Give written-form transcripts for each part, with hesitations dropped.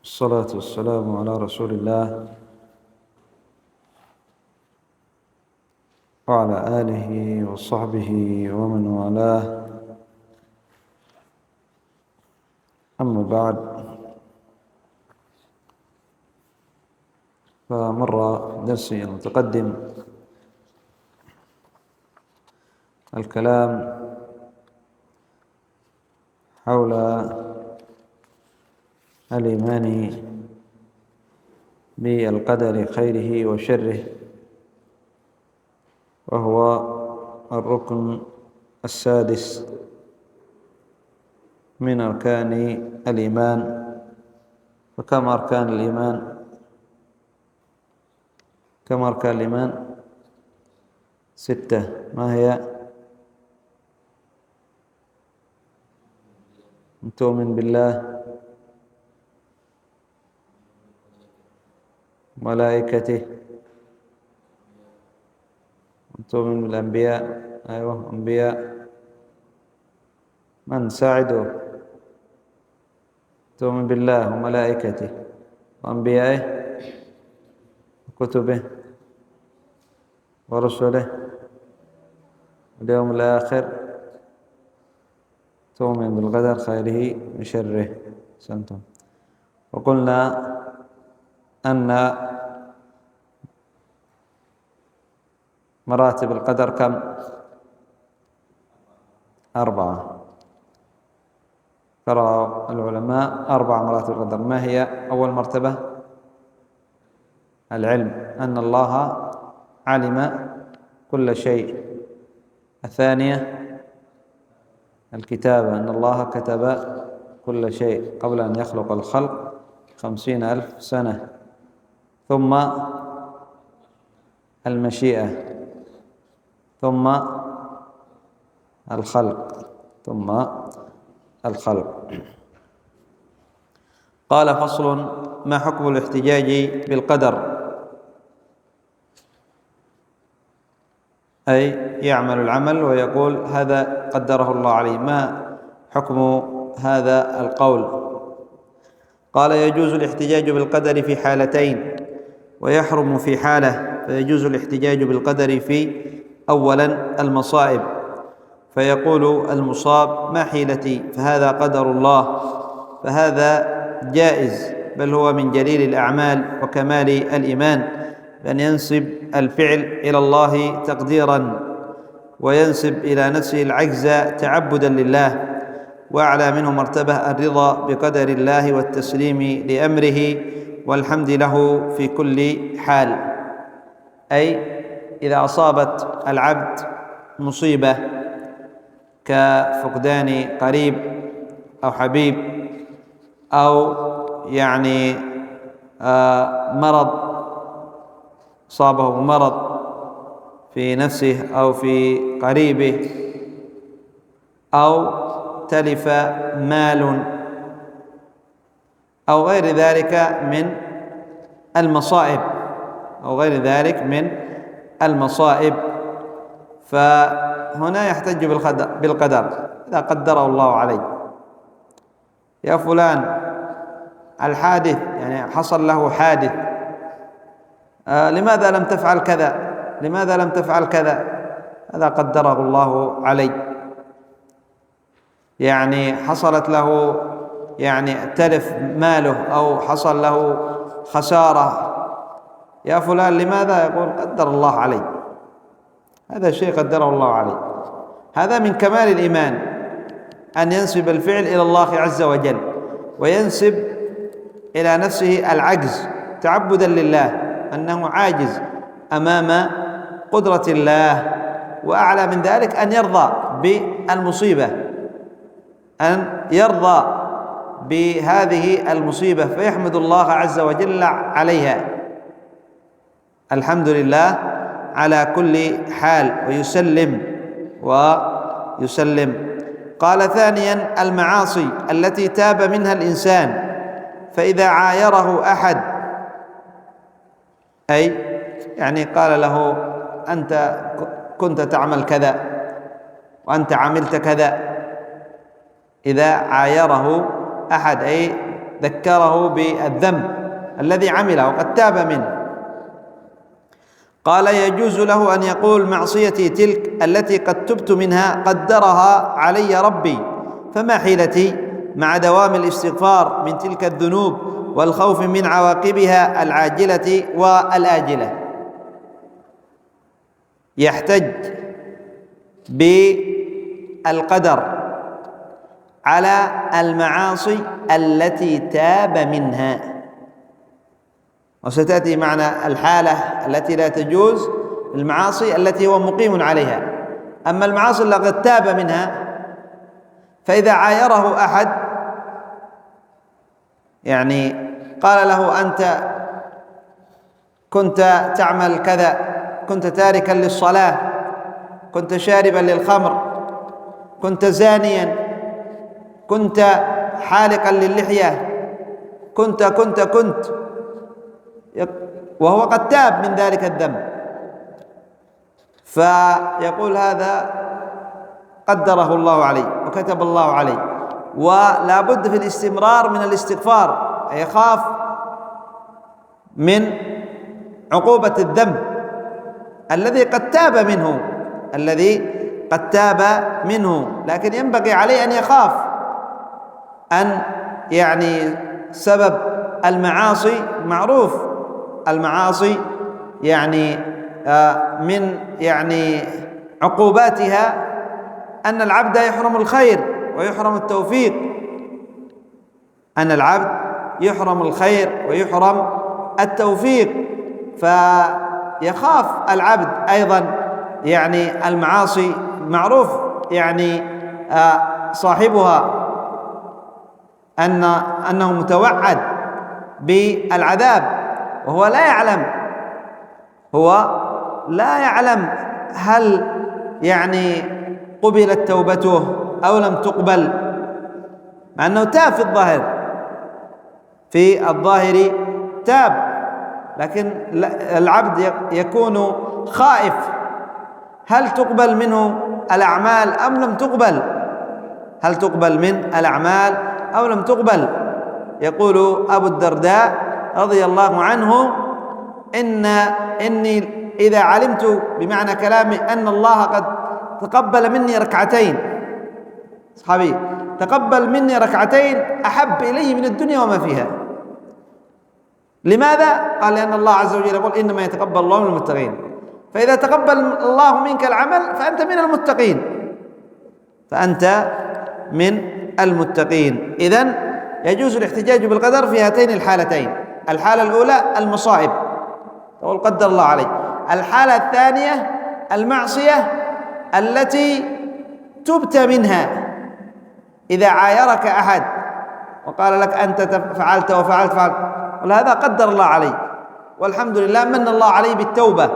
الصلاة والسلام على رسول الله وعلى آله وصحبه ومن والاه، أما بعد. فمر درسي المتقدم الكلام حول الإيمان بالقدر خيره وشره، وهو الركن السادس من أركان الإيمان. فكم أركان الإيمان؟ كم أركان الإيمان؟ 6. ما هي؟ أن تؤمن بالله وملائكته، أن تؤمن بالأنبياء. أيوة، أنبياء. من ساعده؟ تؤمن بالله وملائكته وأنبيائه وكتبه ورسله واليوم الآخر، تؤمن بالقدر خيره وشره. سنتم. وقلنا أن مراتب القدر كم؟ 4. قرأ العلماء 4 مراتب القدر. ما هي أول مرتبة؟ العلم، أن الله علم كل شيء. الثانية الكتابة، أن الله كتب كل شيء قبل أن يخلق الخلق 50,000 سنة. ثم المشيئة، ثم الخلق، قال: فصل: ما حكم الاحتجاج بالقدر؟ أي يعمل العمل ويقول هذا قدره الله عليه. ما حكم هذا القول؟ قال: يجوز الاحتجاج بالقدر في حالتين، ويحرم في حالة. فيجوز الاحتجاج بالقدر في أولا المصائب، فيقول المصاب: ما حيلتي، فهذا قدر الله، فهذا جائز، بل هو من جليل الأعمال وكمال الإيمان، بأن ينسب الفعل إلى الله تقديرا، وينسب إلى نفسه العجز تعبدا لله. وأعلى منه مرتبة الرضا بقدر الله والتسليم لأمره والحمد له في كل حال. أي إذا أصابت العبد مصيبة كفقدان قريب أو حبيب، أو مرض، أصابه مرض في نفسه أو في قريبه، أو تلف مال، أو غير ذلك من المصائب، فهنا يحتج بالقدر إذا قدره الله عليه. يا فلان الحادث، حصل له حادث، لماذا لم تفعل كذا؟ لماذا لم تفعل كذا؟ هذا قدره الله علي. حصلت له تلف ماله، أو حصل له خسارة، يا فلان لماذا؟ يقول قدر الله علي، هذا شيء قدره الله علي. هذا من كمال الإيمان، أن ينسب الفعل إلى الله عز وجل، وينسب إلى نفسه العجز تعبدا لله، أنه عاجز أمام قدرة الله. وأعلى من ذلك أن يرضى بالمصيبة، أن يرضى بهذه المصيبة، فيحمد الله عز وجل عليها، الحمد لله على كل حال، ويسلم. قال: ثانيا المعاصي التي تاب منها الإنسان، فإذا عايره أحد، أي قال له: أنت كنت تعمل كذا وأنت عملت كذا. إذا عايره أحد، أي ذكره بالذنب الذي عمله وقد تاب منه. قال يجوز له أن يقول معصيتي تلك التي قد تبت منها قدرها علي ربي، فما حيلتي مع دوام الاستغفار من تلك الذنوب والخوف من عواقبها العاجلة والآجلة. يحتج بالقدر على المعاصي التي تاب منها، وستأتي معنا الحالة التي لا تجوز، المعاصي التي هو مقيم عليها. أما المعاصي التي قد تاب منها فإذا عايره أحد يعني قال له أنت كنت تعمل كذا، كنت تاركا للصلاة، كنت شاربا للخمر، كنت زانيا، كنت حالقا للحية، كنت وهو قد تاب من ذلك الذنب، فيقول هذا قدره الله عليه وكتب الله عليه. ولا بد في الاستمرار من الاستغفار، يخاف من عقوبة الذنب الذي قد تاب منه، لكن ينبغي عليه أن يخاف أن يعني سبب المعاصي معروف، المعاصي يعني من يعني عقوباتها أن العبد يحرم الخير ويحرم التوفيق، أن العبد يحرم الخير ويحرم التوفيق، فيخاف العبد أيضا يعني المعاصي معروف يعني صاحبها أنه متوعد بالعذاب، وهو لا يعلم هل يعني قبلت توبته أو لم تقبل، مع أنه تاب في الظاهر تاب، لكن العبد يكون خائف هل تقبل منه الأعمال أم لم تقبل، هل تقبل من الأعمال أو لم تقبل. يقول أبو الدرداء رضي الله عنه إني إذا علمت بمعنى كلامي أن الله قد تقبل مني ركعتين، صحابي تقبل مني ركعتين أحب إلي من الدنيا وما فيها. لماذا؟ قال لأن الله عز وجل يقول إنما يتقبل الله من المتقين، فإذا تقبل الله منك العمل فأنت من المتقين. إذن يجوز الاحتجاج بالقدر في هاتين الحالتين: الحالة الأولى المصائب تقول قدر الله عليه، الحالة الثانية المعصية التي تبت منها. إذا عايرك أحد وقال لك أنت فعلت قل هذا قدر الله علي والحمد لله، من الله علي بالتوبة،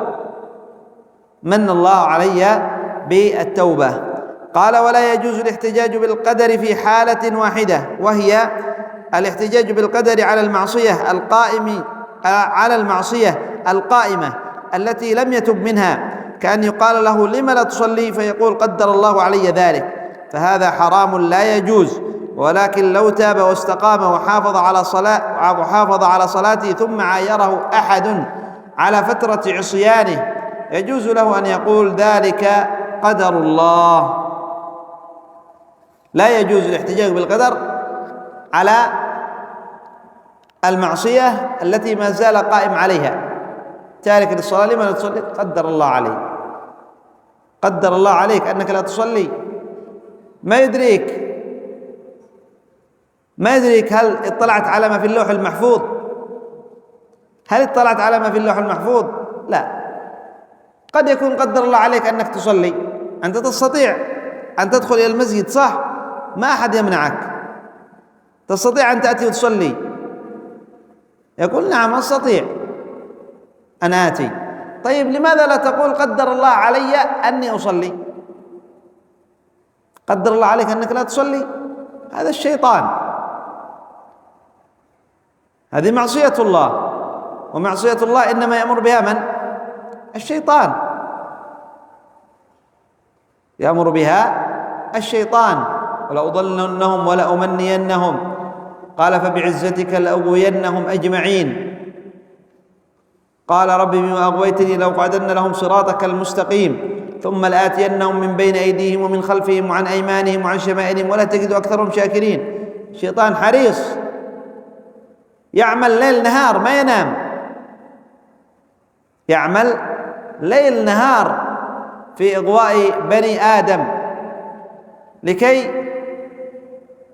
من الله علي بالتوبة. قال ولا يجوز الاحتجاج بالقدر في حالة واحدة، وهي الاحتجاج بالقدر على المعصية القائمة التي لم يتب منها، كأن يقال له لم لا تصلي فيقول قدر الله علي ذلك، فهذا حرام لا يجوز. ولكن لو تاب واستقام وحافظ على صلاته ثم عايره أحد على فترة عصيانه يجوز له أن يقول ذلك قدر الله. لا يجوز الاحتجاج بالقدر على المعصية التي ما زال قائم عليها، تارك للصلاة لما لا تصلي قدر الله عليه، قدر الله عليك أنك لا تصلي، ما يدريك هل اطلعت على ما في اللوح المحفوظ، هل اطلعت على ما في اللوح المحفوظ؟ لا. قد يكون قدر الله عليك أنك تصلي، أنت تستطيع أن تدخل إلى المسجد صح، ما أحد يمنعك، تستطيع أن تأتي وتصلي، يقول نعم أستطيع أن آتي. طيب لماذا لا تقول قدر الله علي أني أصلي؟ قدر الله عليك أنك لا تصلي، هذا الشيطان، هذه معصية الله، ومعصية الله إنما يأمر بها من؟ الشيطان، يأمر بها الشيطان. ولأضلنهم ولأمنينهم قال فبعزتك لأغوينهم أجمعين. قال رب بما أغويتني لأقعدن لهم صراطك المستقيم ثم لآتينهم من بين أيديهم ومن خلفهم وعن أيمانهم وعن شمائلهم ولا تجد أكثرهم شاكرين. الشيطان حريص، يعمل ليل نهار ما ينام، يعمل ليل نهار في إغواء بني آدم لكي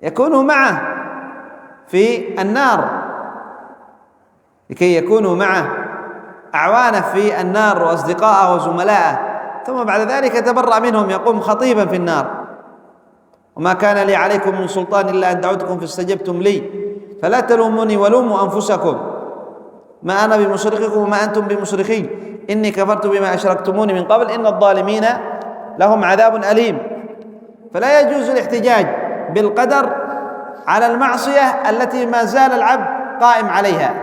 يكونوا معه في النار، لكي يكونوا معه أعوانه في النار وأصدقاءه وزملائه، ثم بعد ذلك يتبرأ منهم، يقوم خطيبا في النار. وما كان لي عليكم من سلطان إلا أن دعوتكم فاستجبتم لي فلا تلوموني ولوموا أنفسكم ما أنا بمصرخكم وما أنتم بمصرخي إني كفرت بما أشركتموني من قبل إن الظالمين لهم عذاب أليم. فلا يجوز الاحتجاج بالقدر على المعصية التي ما زال العبد قائم عليها،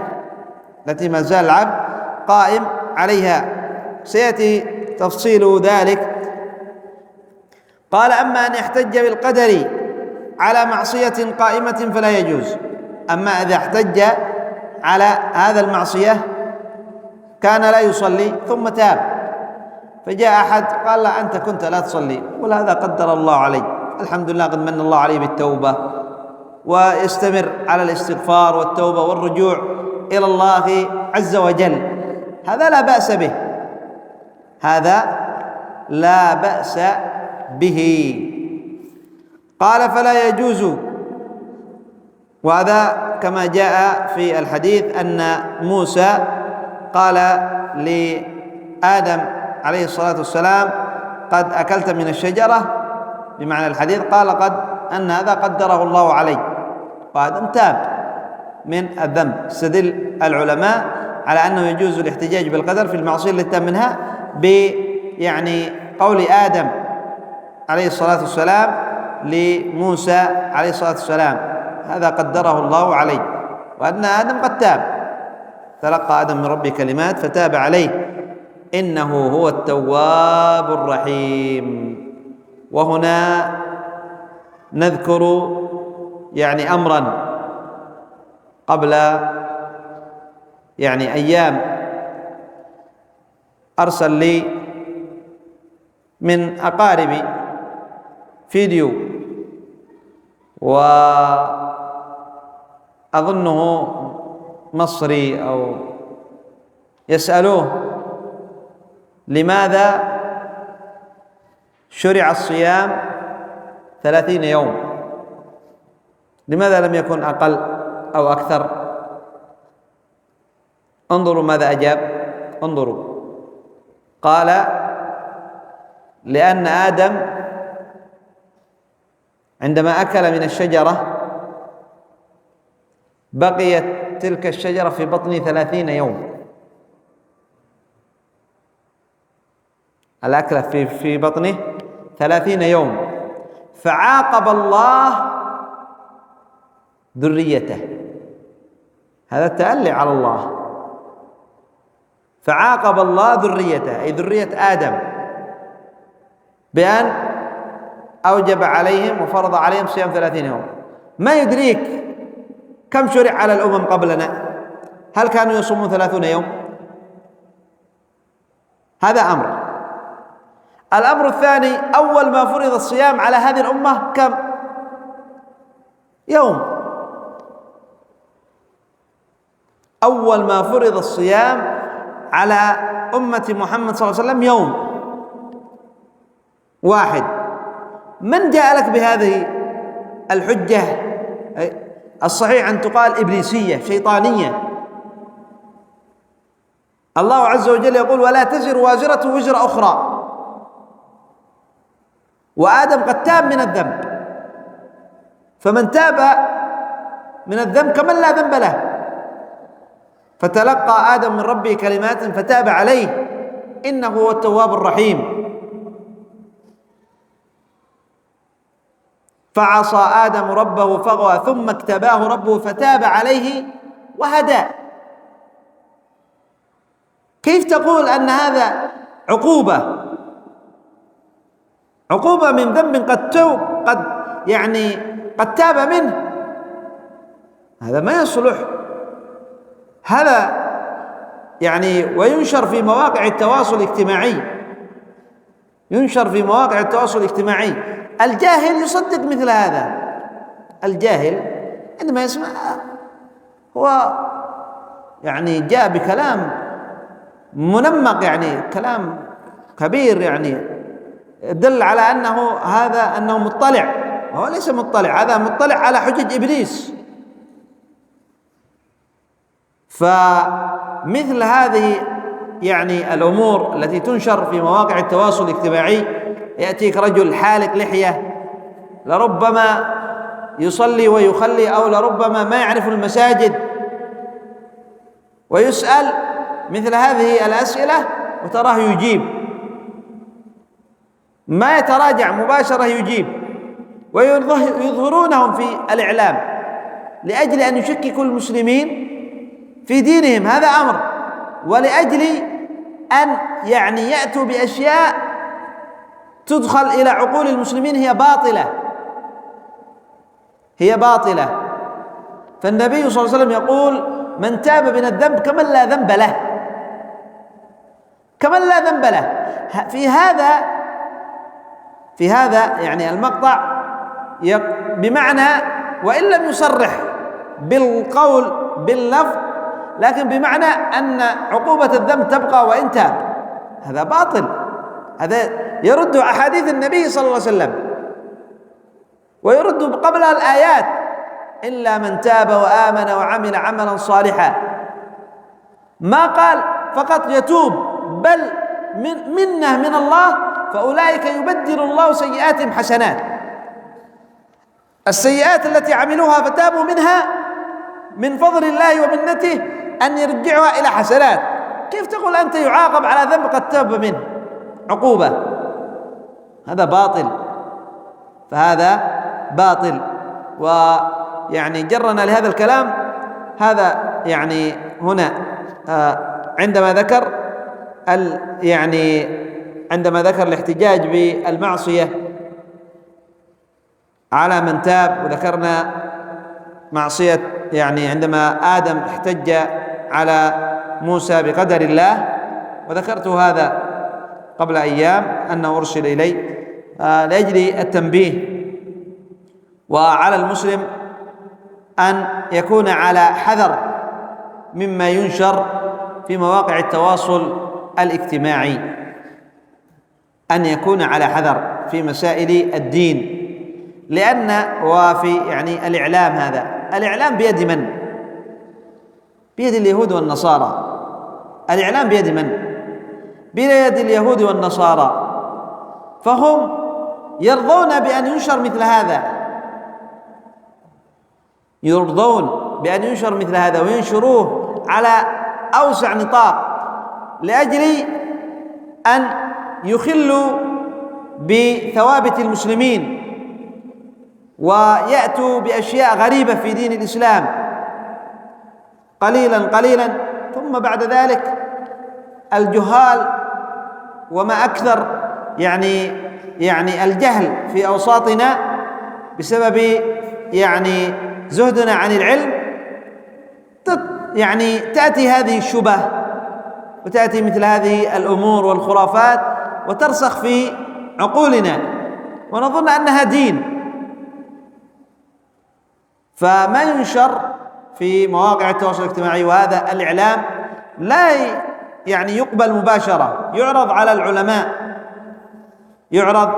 التي ما زال العبد قائم عليها، سيأتي تفصيل ذلك. قال أما أن يحتج بالقدر على معصية قائمة فلا يجوز. أما إذا احتج على هذا المعصية كان لا يصلي ثم تاب، فجاء أحد قال لا أنت كنت لا تصلي، قل هذا قدر الله علي، الحمد لله قد من الله عليه بالتوبة، ويستمر على الاستغفار والتوبة والرجوع إلى الله عز وجل، هذا لا بأس به، هذا لا بأس به. قال فلا يجوز، وهذا كما جاء في الحديث أن موسى قال لآدم عليه الصلاة والسلام قد أكلت من الشجرة، بمعنى الحديث قال قد أن هذا قدره الله علي، وآدم تاب من الذنب. استدل العلماء على أنه يجوز الاحتجاج بالقدر في المعصية التي تاب منها يعني قول آدم عليه الصلاة والسلام لموسى عليه الصلاة والسلام هذا قدره الله عليه، وأن آدم قد تاب، تلقى آدم من ربه كلمات فتاب عليه إنه هو التواب الرحيم. وهنا نذكر أمرا قبل أيام أرسل لي من أقاربي فيديو، وأظنه مصري أو يسألوه لماذا شرع الصيام 30 يوم، لماذا لم يكن أقل أو أكثر؟ انظروا ماذا أجاب، انظروا. قال لأن آدم عندما أكل من الشجرة بقيت تلك الشجرة في بطنه 30 يوم، الأكلة في بطنه 30 يوم، فعاقب الله ذريته، هذا التألي على الله، فعاقب الله ذريته أي ذرية آدم بأن أوجب عليهم وفرض عليهم صيام 30 يوم. ما يدريك كم شرع على الأمم قبلنا؟ هل كانوا يصومون 30 يوم؟ هذا أمر. الأمر الثاني، أول ما فرض الصيام على هذه الأمة كم يوم؟ أول ما فرض الصيام على أمة محمد صلى الله عليه وسلم يوم واحد. من جاء لك بهذه الحجة الصحيح أن تقال إبليسية شيطانية؟ الله عز وجل يقول ولا تزر وازرة وزر أخرى، وآدم قد تاب من الذنب، فمن تاب من الذنب كمن لا ذنب له، فتلقى آدم من ربه كلمات فتاب عليه إنه هو التواب الرحيم. فعصى آدم ربه فغوى ثم اجتباه ربه فتاب عليه وهدى. كيف تقول أن هذا عقوبة من ذنب قد تاب منه؟ هذا ما يصلح. هذا يعني وينشر في مواقع التواصل الاجتماعي، ينشر في مواقع التواصل الاجتماعي. الجاهل يصدق مثل هذا. الجاهل عندما يسمع هو يعني جاء بكلام منمق، يعني كلام كبير، يعني دل على أنه مطلع. هو ليس مطلع، هذا مطلع على حجج إبليس. فمثل هذه يعني الأمور التي تنشر في مواقع التواصل الاجتماعي، يأتيك رجل حالق لحية، لربما يصلي ويخلي، أو لربما ما يعرف المساجد، ويسأل مثل هذه الأسئلة وتراه يجيب، ما يتراجع، مباشرة يجيب، ويظهرونهم في الإعلام لأجل أن يشككوا المسلمين في دينهم، هذا أمر، ولأجل أن يعني يأتوا بأشياء تدخل إلى عقول المسلمين هي باطلة، هي باطلة. فالنبي صلى الله عليه وسلم يقول: من تاب من الذنب كمن لا ذنب له، كمن لا ذنب له. في هذا يعني المقطع بمعنى، وإن لم يصرح بالقول باللفظ، لكن بمعنى أن عقوبة الذنب تبقى وإن تاب. هذا باطل، هذا يرد أحاديث النبي صلى الله عليه وسلم، ويرد قبلها الآيات: إلا من تاب وآمن وعمل عملا صالحا. ما قال فقط يتوب، بل منه من الله، فأولئك يبدل الله سيئاتهم حسنات. السيئات التي عملوها فتابوا منها من فضل الله ومنته أن يرجعها إلى حسنات. كيف تقول أنت يعاقب على ذنب قد تاب منه عقوبة؟ هذا باطل، فهذا باطل. ويعني جرنا لهذا الكلام هذا يعني هنا عندما ذكر عندما ذكر الاحتجاج بالمعصية على من تاب، وذكرنا معصية يعني عندما آدم احتج على موسى بقدر الله، وذكرت هذا قبل أيام أنه أرسل إلي لأجل التنبيه. وعلى المسلم أن يكون على حذر مما ينشر في مواقع التواصل الاجتماعي، أن يكون على حذر في مسائل الدين، لأن وفي يعني الإعلام، هذا الإعلام بيد من؟ بيد اليهود والنصارى. الإعلام بيد من؟ بيد اليهود والنصارى. فهم يرضون بأن ينشر مثل هذا، يرضون بأن ينشر مثل هذا وينشروه على أوسع نطاق لأجل أن يخلوا بثوابت المسلمين ويأتوا بأشياء غريبة في دين الإسلام قليلا قليلا، ثم بعد ذلك الجهال وما أكثر يعني الجهل في أوساطنا بسبب يعني زهدنا عن العلم، يعني تأتي هذه الشبه وتأتي مثل هذه الأمور والخرافات وترسخ في عقولنا ونظن أنها دين. فما ينشر في مواقع التواصل الاجتماعي وهذا الإعلام لا يعني يقبل مباشرة، يعرض على العلماء، يعرض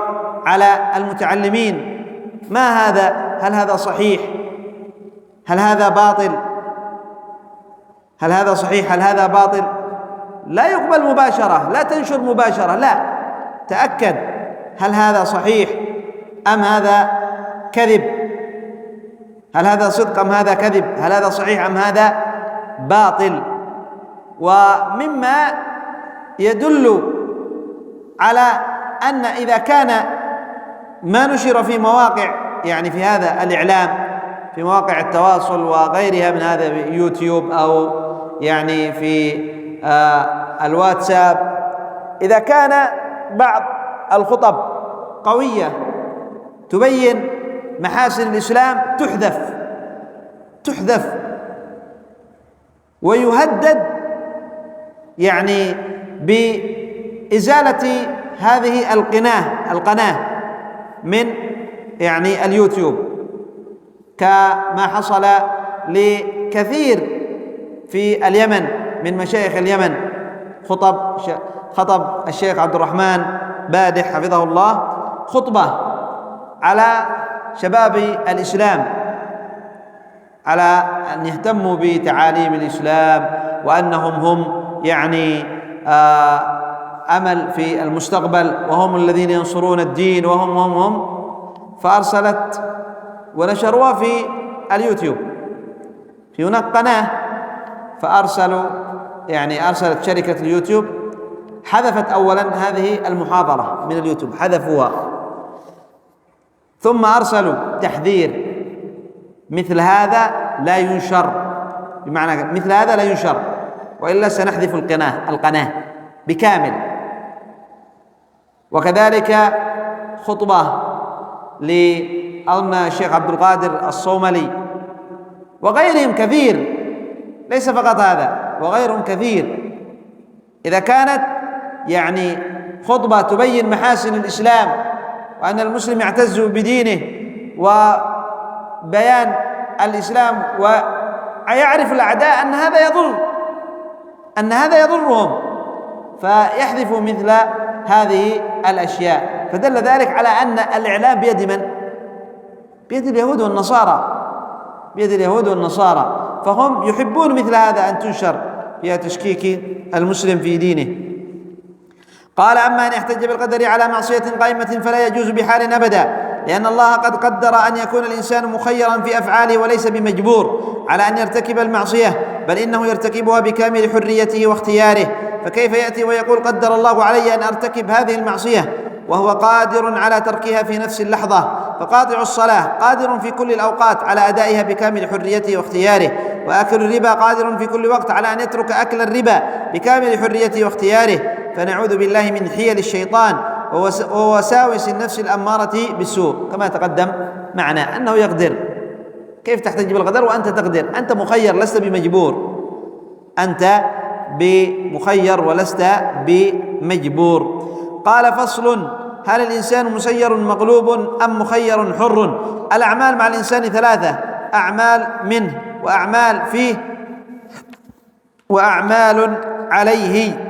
على المتعلمين. ما هذا؟ هل هذا صحيح؟ هل هذا باطل؟ هل هذا صحيح؟ هل هذا باطل؟ لا يقبل مباشرة، لا تنشر مباشرة، لا، تأكد هل هذا صحيح أم هذا كذب، هل هذا صدق أم هذا كذب، هل هذا صحيح أم هذا باطل. ومما يدل على أن إذا كان ما نشر في مواقع يعني في هذا الإعلام في مواقع التواصل وغيرها من هذا يوتيوب أو يعني في الواتساب، إذا كان بعض الخطب قوية تبين محاسن الإسلام تحذف ويهدد يعني بإزالة هذه القناة من يعني اليوتيوب، كما حصل لكثير في اليمن من مشايخ اليمن. خطب الشيخ عبد الرحمن بادح حفظه الله خطبة على شباب الإسلام على أن يهتموا بتعاليم الإسلام، وأنهم هم يعني أمل في المستقبل، وهم الذين ينصرون الدين، وهم فأرسلت ونشروها في اليوتيوب. في هناك قناة أرسلت شركة اليوتيوب حذفت أولا هذه المحاضرة من اليوتيوب، حذفوها، ثم أرسلوا تحذير: مثل هذا لا ينشر، بمعنى مثل هذا لا ينشر، وإلا سنحذف القناة بكامل. وكذلك خطبة الشيخ عبد القادر الصوملي وغيرهم كثير، ليس فقط هذا، وغيرهم كثير. إذا كانت يعني خطبة تبين محاسن الإسلام وأن المسلم يعتز بدينه وبيان الإسلام، ويعرف الأعداء أن هذا يضرهم، فيحذفوا مثل هذه الأشياء، فدل ذلك على أن الإعلام بيد من؟ بيد اليهود والنصارى، فهم يحبون مثل هذا أن تنشر فيها تشكيك المسلم في دينه. قال: أما أن يحتج بالقدر على معصية قائمة فلا يجوز بحال أبدا، لأن الله قد قدر أن يكون الإنسان مخيرا في أفعاله وليس بمجبور على أن يرتكب المعصية، بل إنه يرتكبها بكامل حريته واختياره. فكيف يأتي ويقول: قدر الله علي أن أرتكب هذه المعصية، وهو قادر على تركها في نفس اللحظة؟ فقاطع الصلاة قادر في كل الأوقات على أدائها بكامل حريته واختياره، وآكل الربا قادر في كل وقت على أن يترك أكل الربا بكامل حريته واختياره. فنعوذ بالله من حيل الشيطان ووساوس النفس الأمارة بالسوء، كما تقدم معنا أنه يقدر. كيف تحتج بالقدر وأنت تقدر؟ أنت مخير لست بمجبور، أنت بمخير ولست بمجبور. قال: فصل: هل الإنسان مسير مغلوب أم مخير حر؟ الأعمال مع الإنسان ثلاثة: أعمال منه، وأعمال فيه، وأعمال عليه.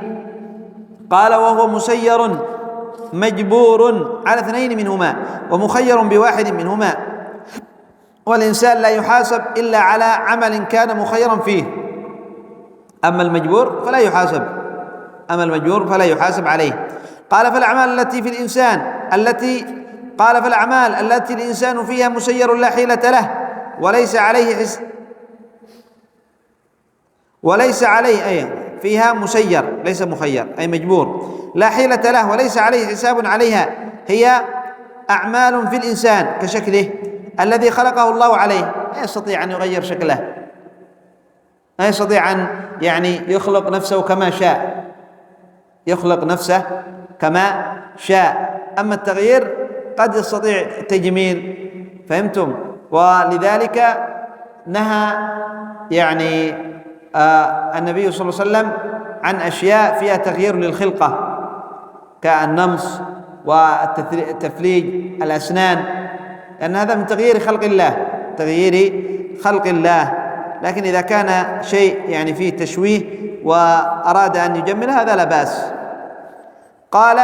قال: وهو مسير مجبور على اثنين منهما، ومخير بواحد منهما. والإنسان لا يحاسب إلا على عمل كان مخيرا فيه، أما المجبور فلا يحاسب عليه. قال: فالأعمال التي الإنسان فيها مسير لا حيلة له وليس عليه فيها مسير ليس مخير، أي مجبور لا حيلة له وليس عليه حساب عليها، هي أعمال في الإنسان كشكله الذي خلقه الله عليه، لا يستطيع أن يغير شكله، لا يستطيع أن يخلق نفسه كما شاء. أما التغيير قد يستطيع التجميل، فهمتم؟ ولذلك نهى النبي صلى الله عليه وسلم عن أشياء فيها تغيير للخلقة، كالنمص والتفليج الأسنان، لأن هذا من تغيير خلق الله. لكن إذا كان شيء فيه تشويه وأراد أن يجمل هذا لا بأس. قال: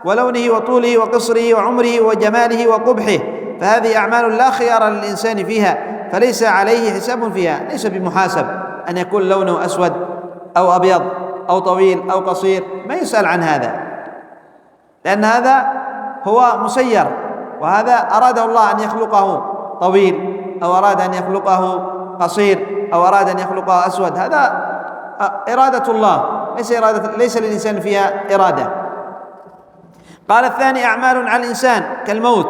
ولونه وطوله وقصره وعمره وجماله وقبحه، فهذه أعمال لا خيار للإنسان فيها، فليس عليه حساب فيها، ليس بمحاسب أن يكون لونه أسود أو أبيض أو طويل أو قصير، ما يسأل عن هذا، لأن هذا هو مسير، وهذا أراده الله أن يخلقه طويل، أو أراد أن يخلقه قصير، أو أراد أن يخلقه أسود، هذا إرادة الله، ليس للإنسان فيها إرادة. قال: الثاني أعمال على الإنسان كالموت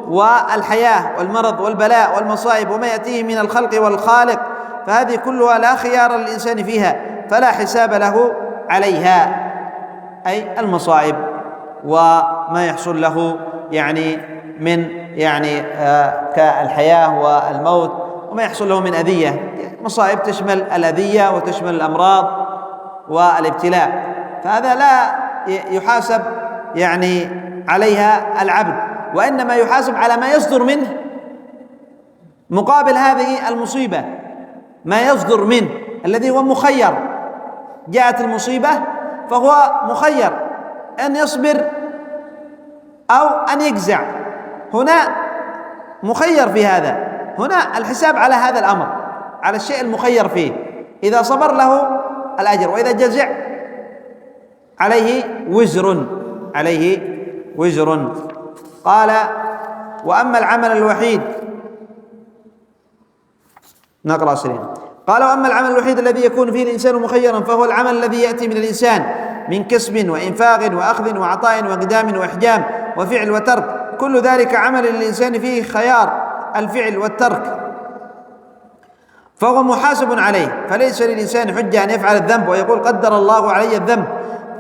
والحياة والمرض والبلاء والمصائب وما يأتيه من الخلق والخالق، فهذه كلها لا خيار للإنسان فيها، فلا حساب له عليها، أي المصائب وما يحصل له من كالحياة والموت وما يحصل له من أذية. مصائب تشمل الأذية وتشمل الأمراض والابتلاء، فهذا لا يحاسب يعني عليها العبد، وإنما يحاسب على ما يصدر منه مقابل هذه المصيبة، ما يصدر منه الذي هو مخير. جاءت المصيبة فهو مخير أن يصبر أو أن يجزع، هنا مخير في هذا، هنا الحساب على هذا الأمر، على الشيء المخير فيه، إذا صبر له الأجر، وإذا جزع عليه وزر، عليه وزر. قال: وأما العمل الوحيد، نقرأ سريعا. قال: وأما العمل الوحيد الذي يكون فيه الإنسان مخيرا فهو العمل الذي يأتي من الإنسان من كسب وإنفاق وأخذ وعطاء وإقدام وإحجام وفعل وترك، كل ذلك عمل للإنسان فيه خيار الفعل والترك، فهو محاسب عليه، فليس للإنسان حجة أن يفعل الذنب ويقول قدر الله علي الذنب،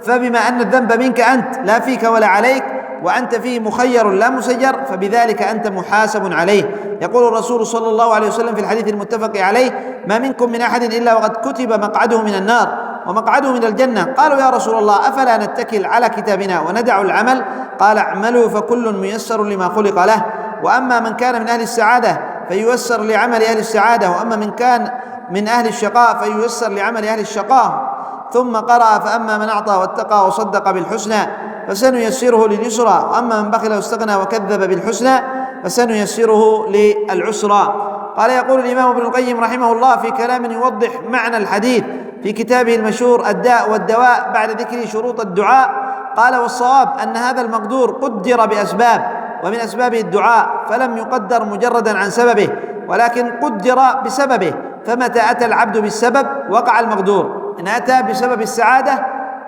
فبما أن الذنب منك أنت لا فيك ولا عليك، وأنت فيه مخير لا مسير، فبذلك أنت محاسب عليه. يقول الرسول صلى الله عليه وسلم في الحديث المتفق عليه: ما منكم من أحد إلا وقد كتب مقعده من النار ومقعده من الجنة. قالوا: يا رسول الله، أفلا نتكل على كتابنا وندع العمل؟ قال: اعملوا فكل ميسر لما خلق له، وأما من كان من أهل السعادة فييسر لعمل أهل السعادة، وأما من كان من أهل الشقاء فييسر لعمل أهل الشقاء. ثم قرأ: فأما من أعطى واتقى وصدق بالحسنى فسنيسره لليسرى، وأما من بخل واستغنى وكذب بالحسنى فسنيسره للعسرى. قال: يقول الإمام ابن القيم رحمه الله في كلام يوضح معنى الحديث في كتابه المشهور الداء والدواء بعد ذكر شروط الدعاء، قال: والصواب أن هذا المقدور قدر بأسباب، ومن أسبابه الدعاء، فلم يقدر مجردا عن سببه، ولكن قدر بسببه، فمتى أتى العبد بالسبب وقع المقدور. إن أتى بسبب السعادة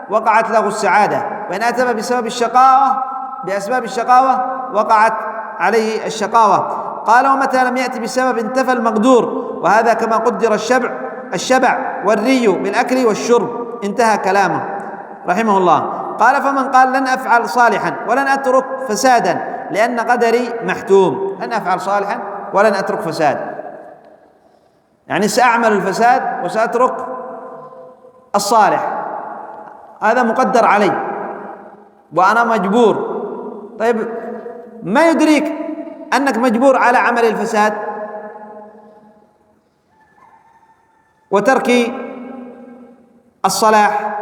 وقعت له السعادة، وإن أتى بسبب الشقاوة بأسباب الشقاوة وقعت عليه الشقاوة. قال: ومتى لم يأتي بسبب انتفى المقدور، وهذا كما قدر الشبع والري بالأكل والشرب. انتهى كلامه رحمه الله. قال: فمن قال لن أفعل صالحا ولن أترك فسادا لأن قدري محتوم، لن أفعل صالحا ولن أترك فساد، يعني سأعمل الفساد وسأترك الصالح، هذا مقدر علي وأنا مجبور. طيب ما يدريك أنك مجبور على عمل الفساد وترك الصلاح؟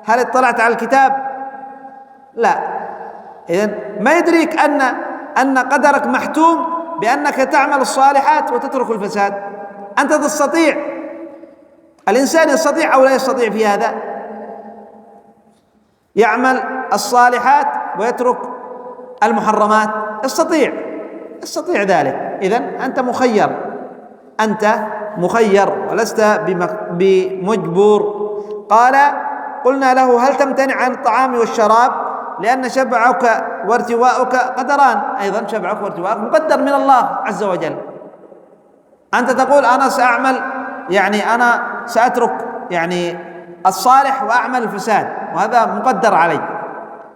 هل اطلعت على الكتاب؟ لا. إذن ما يدريك أن قدرك محتوم بأنك تعمل الصالحات وتترك الفساد. أنت تستطيع، الإنسان يستطيع أو لا يستطيع في هذا؟ يعمل الصالحات ويترك المحرمات؟ يستطيع ذلك. إذن أنت مخير، أنت مخير ولست بمجبور. قال: قلنا له: هل تمتنع عن الطعام والشراب؟ لأن شبعك وارتواءك قدران. أيضا شبعك وارتواءك مقدر من الله عز وجل. أنت تقول أنا سأعمل، يعني أنا سأترك يعني الصالح وأعمل الفساد، وهذا مقدر علي.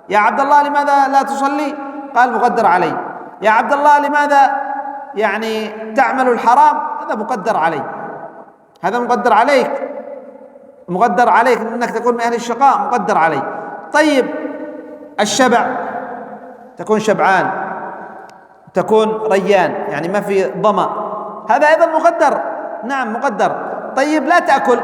يا عبد الله لماذا لا تصلي؟ قال: مقدر علي. يا عبد الله لماذا يعني تعمل الحرام؟ هذا مقدر علي، هذا مقدر عليك، مقدر عليك أنك تكون من أهل الشقاء، مقدر علي. طيب الشبع، تكون شبعان، تكون ريان، يعني ما في ظمأ، هذا أيضا مقدر. نعم مقدر. طيب لا تأكل،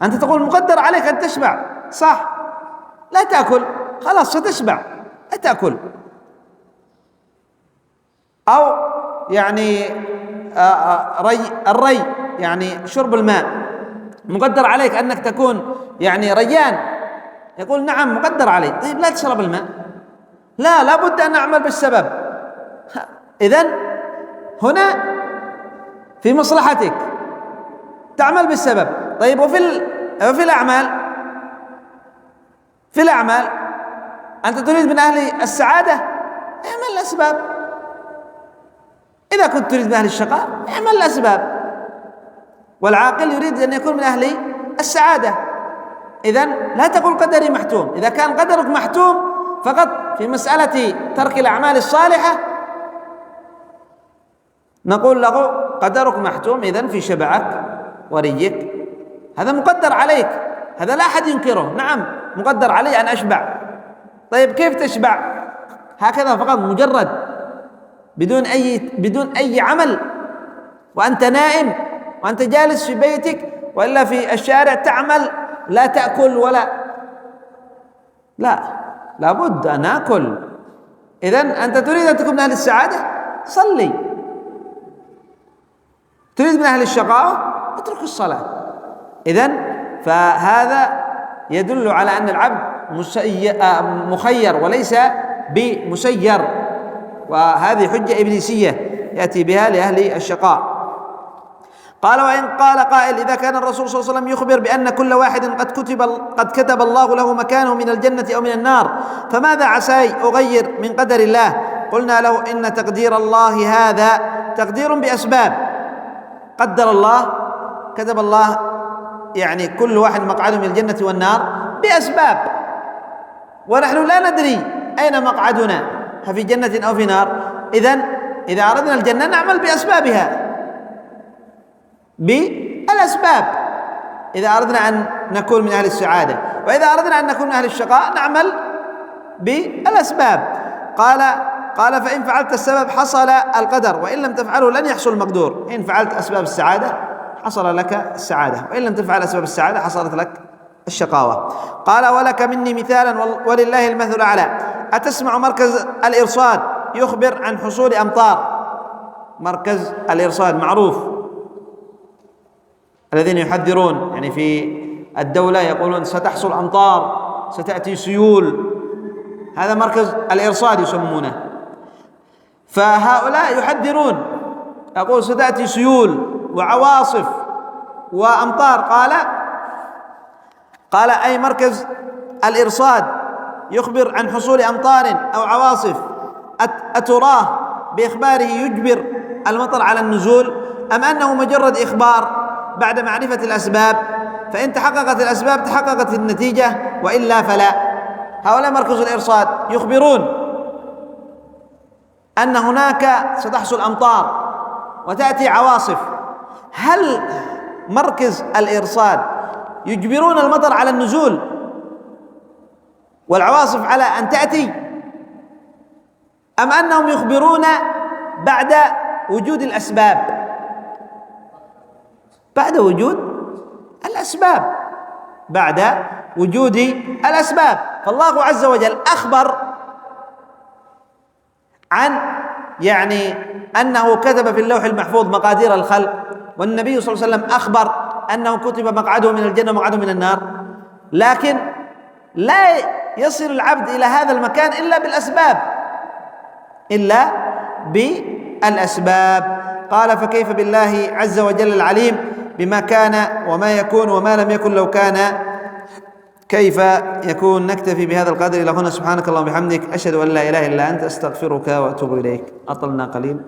أنت تقول مقدر عليك أن تشبع، صح؟ لا تأكل، خلاص ستشبع، لا تأكل. أو يعني الري، يعني شرب الماء، مقدر عليك أنك تكون يعني ريان، يقول نعم مقدر علي. طيب لا تشرب الماء، لا بد أن نعمل بالسبب. إذن هنا في مصلحتك تعمل بالسبب. طيب وفي الأعمال أنت تريد من أهل السعادة، اعمل الأسباب. إذا كنت تريد من أهل الشقاء اعمل الأسباب. والعاقل يريد أن يكون من أهل السعادة. إذن لا تقول قدري محتوم. إذا كان قدرك محتوم فقط في مسألة ترك الأعمال الصالحة نقول له قدرك محتوم إذن في شبعك وريك، هذا مقدر عليك، هذا لا أحد ينكره، نعم مقدر علي أن أشبع. طيب كيف تشبع؟ هكذا فقط مجرد بدون أي عمل، وأنت نائم وأنت جالس في بيتك وإلا في الشارع تعمل، لا تأكل لا، لابد أن أكل. إذن أنت تريد أن تكون من أهل السعادة؟ صلي. تريد من أهل الشقاوة؟ اترك الصلاة. إذن فهذا يدل على أن العبد مخير وليس بمسير، وهذه حجة إبليسية يأتي بها لأهل الشقاء. قال: وإن قال قائل: إذا كان الرسول صلى الله عليه وسلم يخبر بأن كل واحد قد كتب الله له مكانه من الجنة أو من النار، فماذا عساي أغير من قدر الله؟ قلنا له: إن تقدير الله هذا تقدير بأسباب. قدر الله، كتب الله يعني كل واحد مقعده من الجنة والنار بأسباب، ونحن لا ندري أين مقعدنا، في جنة أو في نار. إذن إذا أردنا الجنة نعمل بأسبابها، بالأسباب، إذا أردنا أن نكون من أهل السعادة، وإذا أردنا أن نكون من أهل الشقاء نعمل بالأسباب. قال: فإن فعلت السبب حصل القدر، وإن لم تفعله لن يحصل المقدور. إن فعلت أسباب السعادة حصل لك السعادة، وإن لم تفعل أسباب السعادة حصلت لك الشقاوة. قال: ولك مني مثالا ولله المثل الأعلى. أتسمع مركز الإرصاد يخبر عن حصول أمطار؟ مركز الإرصاد معروف، الذين يحذرون يعني في الدولة يقولون ستحصل أمطار، ستأتي سيول، هذا مركز الإرصاد يسمونه. فهؤلاء يحذرون، يقول ستأتي سيول وعواصف وأمطار. قال: أي مركز الإرصاد يخبر عن حصول أمطار أو عواصف، أتراه بإخباره يجبر المطر على النزول، أم أنه مجرد إخبار بعد معرفة الأسباب؟ فإن تحققت الأسباب تحققت النتيجة، وإلا فلا. هؤلاء مركز الإرصاد يخبرون أن هناك ستحصل أمطار وتأتي عواصف. هل مركز الإرصاد يجبرون المطر على النزول والعواصف على أن تأتي، أم أنهم يخبرون بعد وجود الأسباب؟ بعد وجود الأسباب، بعد وجود الأسباب. فالله عز وجل أخبر عن يعني أنه كتب في اللوح المحفوظ مقادير الخلق، والنبي صلى الله عليه وسلم أخبر أنه كتب مقعده من الجنة ومقعده من النار، لكن لا يصل العبد إلى هذا المكان إلا بالأسباب. قال: فكيف بالله عز وجل العليم بما كان وما يكون وما لم يكن لو كان كيف يكون. نكتفي بهذا القدر إلى هنا. سبحانك اللهم وبحمدك، أشهد أن لا إله إلا أنت، أستغفرك وأتوب إليك. أطلنا قليل.